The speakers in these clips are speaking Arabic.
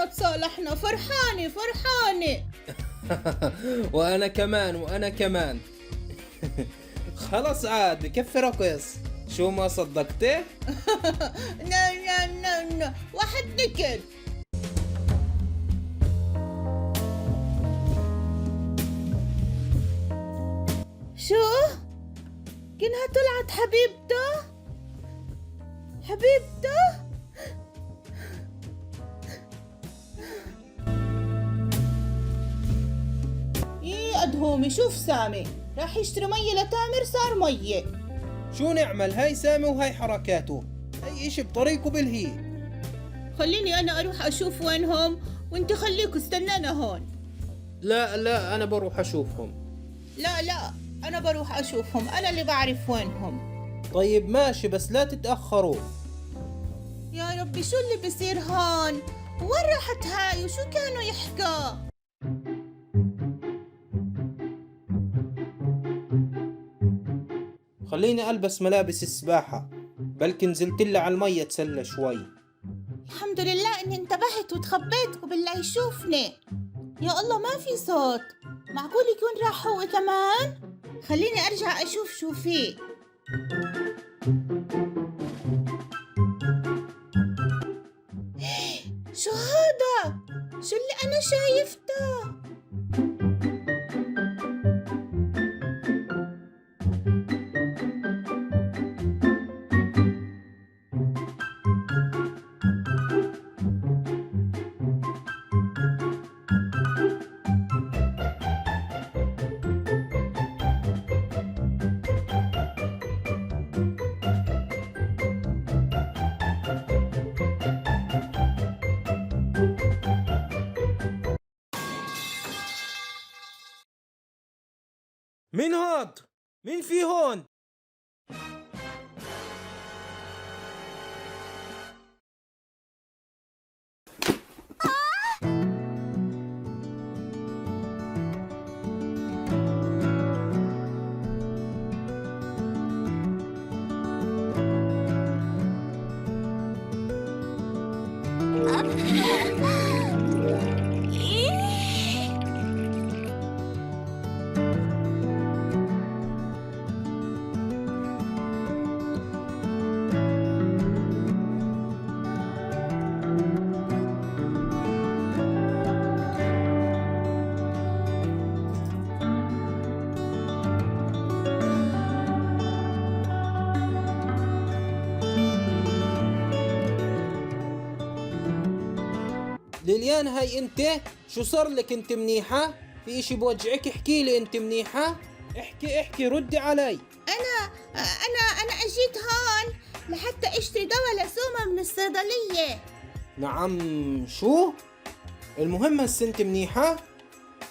أخيرا تصالحنا، فرحانة فرحانة. وأنا كمان. خلص عاد بكفي رقص. شو ما صدقتي؟ لا واحد نكد. شو؟ كأنها طلعت حبيبته. ايه أدهومي، شوف سامي راح يشتري مية لتامر، صار مية. شو نعمل؟ هاي سامي وهاي حركاته، أي إشي بطريقه بالهي. خليني أنا أروح أشوف وينهم، وانت خليك استنانا هون. لا أنا بروح أشوفهم. لا أنا بروح أشوفهم، أنا اللي بعرف وينهم. طيب ماشي، بس لا تتأخروا. يا ربي شو اللي بصير هون؟ وين راحت هاي وشو كانوا يحكوا؟ خليني ألبس ملابس السباحة، بلكي نزلت لها على المية تسلى شوي. الحمد لله إني انتبهت وتخبيت قبل لا يشوفني. يا الله ما في صوت، معقول يكون راح هو كمان؟ خليني أرجع أشوف شو فيه. شو هذا؟ شو اللي أنا شايفته؟ مين هاد؟ مين في هون؟ ليليان هاي انت؟ شو صار لك؟ انت منيحة؟ في اشي بوجعك؟ احكي لي، انت منيحة؟ احكي ردي علي. أنا أجيت هون لحتى أشتري دواء لسومة من الصيدلية. نعم، شو؟ المهم هسه انت منيحة؟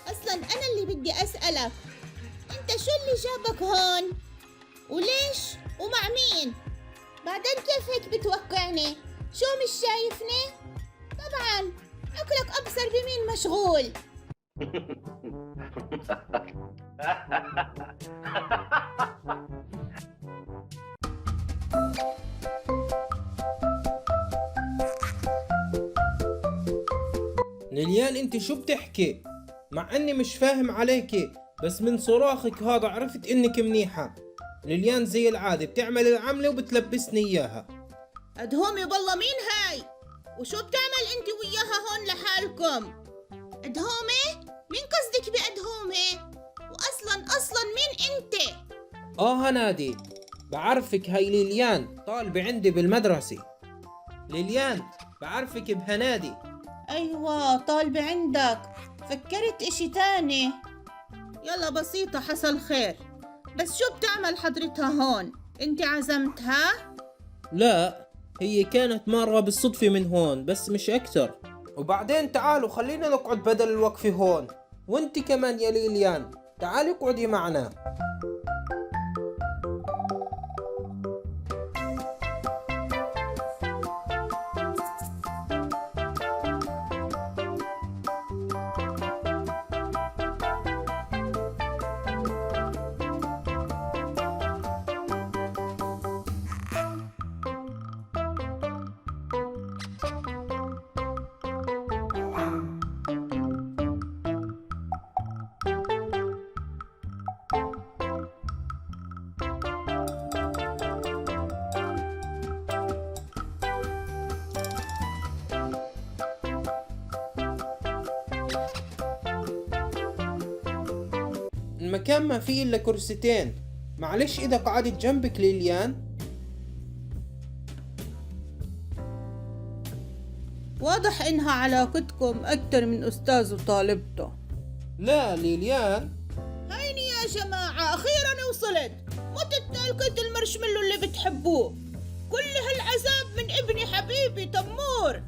أصلا أنا اللي بدي أسألك، أنت شو اللي جابك هون؟ وليش؟ ومع مين؟ بعدين كيف هيك بتوقعني؟ شو مش شايفني؟ طبعا أكلك أبصر بمين مشغول. ليليان انت شو بتحكي؟ مع اني مش فاهم عليكي، بس من صراخك هذا عرفت انك منيحة. ليليان زي العادة بتعمل العملة وبتلبسني اياها. أدهومي والله مين هاي؟ وشو بتعمل أنت وياها هون لحالكم؟ أدهومي؟ مين قصدك بأدهومي؟ وأصلا مين أنت؟ هنادي، بعرفك، هاي ليليان طالبة عندي بالمدرسة. ليليان بعرفك بهنادي. أيوة طالبة عندك، فكرت إشي تاني. يلا بسيطة، حصل خير. بس شو بتعمل حضرتها هون؟ أنت عزمتها؟ لا، هي كانت مرة بالصدفة من هون بس مش أكتر. وبعدين تعالوا خلينا نقعد بدل الوقفة هون. وانت كمان يا ليليان تعالي اقعدي معنا. المكان ما فيه إلا كرسيتين، معلش إذا قعدت جنبك ليليان. واضح إنها علاقتكم أكتر من أستاذ وطالبته. لا ليليان. هيني يا جماعة، أخيرا وصلت. متى تاكلت المارشميلو اللي بتحبوه؟ كل هالعذاب من ابني حبيبي تمور.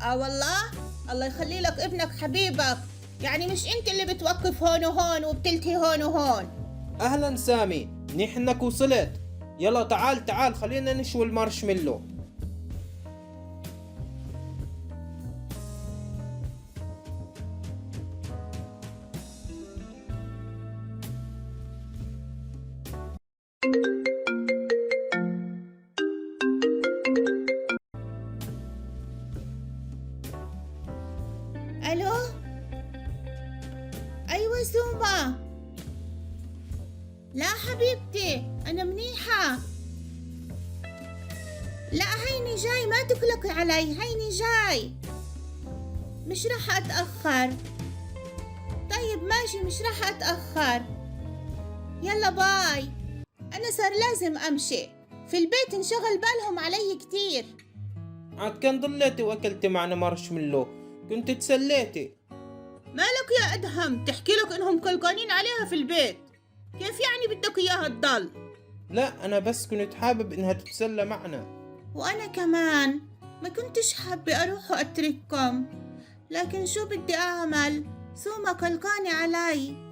والله الله يخلي لك ابنك حبيبك، يعني مش انت اللي بتوقف هون وهون وبتلتهي هون وهون. أهلا سامي، منيح إنك وصلت. يلا تعال خلينا نشوي المارشميلو. الو، ايوه سوما. لا حبيبتي انا منيحة. لا هيني جاي، ما تقلقي علي، هيني جاي، مش رح اتأخر. طيب ماشي، مش رح اتأخر. يلا باي. انا صار لازم امشي، في البيت انشغل بالهم علي كتير. عاد كان ضليتي وأكلتي معنا مارشميلو، كنت تسليتي. مالك يا ادهم، تحكي لك انهم قلقانين عليها في البيت، كيف يعني بدك اياها تضل؟ لا أنا بس كنت حابب إنها تتسلى معنا. وانا كمان ما كنتش حابة اروح واترككم، لكن شو بدي اعمل، سوما قلقانة علي.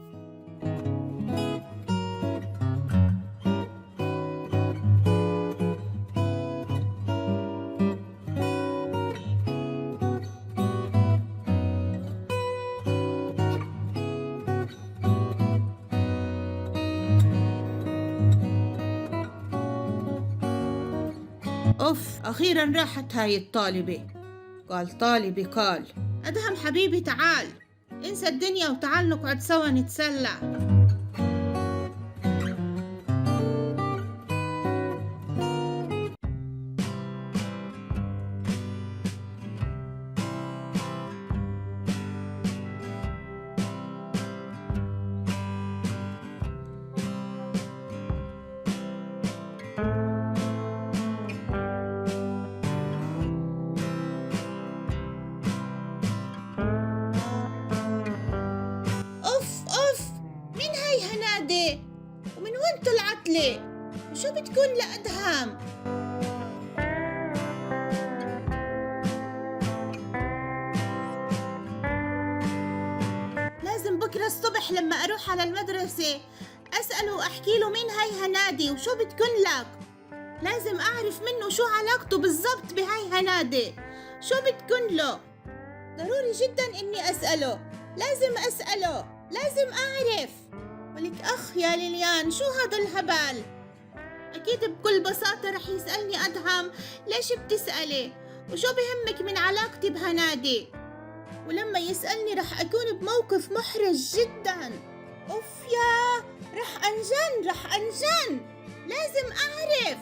أوف، أخيرا راحت هاي الطالبة. قال طالبي قال. أدهم حبيبي تعال، انسى الدنيا وتعال نقعد سوا نتسلى. ومن وين طلعت لي؟ وشو بتكون لأدهم؟ لازم بكرة الصبح لما أروح على المدرسة أسأله وأحكي له مين هاي هنادي وشو بتكون لك. لازم أعرف منه شو علاقته بالضبط بهاي هنادي، شو بتكون له. ضروري جدا إني أسأله، لازم أسأله، لازم أعرف. ولك أخ يا ليليان، شو هذا الهبل؟ أكيد بكل بساطة رح يسألني أدهم ليش بتسألي؟ وشو بهمك من علاقتي بهنادي؟ ولما يسألني رح أكون بموقف محرج جدا. أوف يا، رح أنجن، لازم أعرف.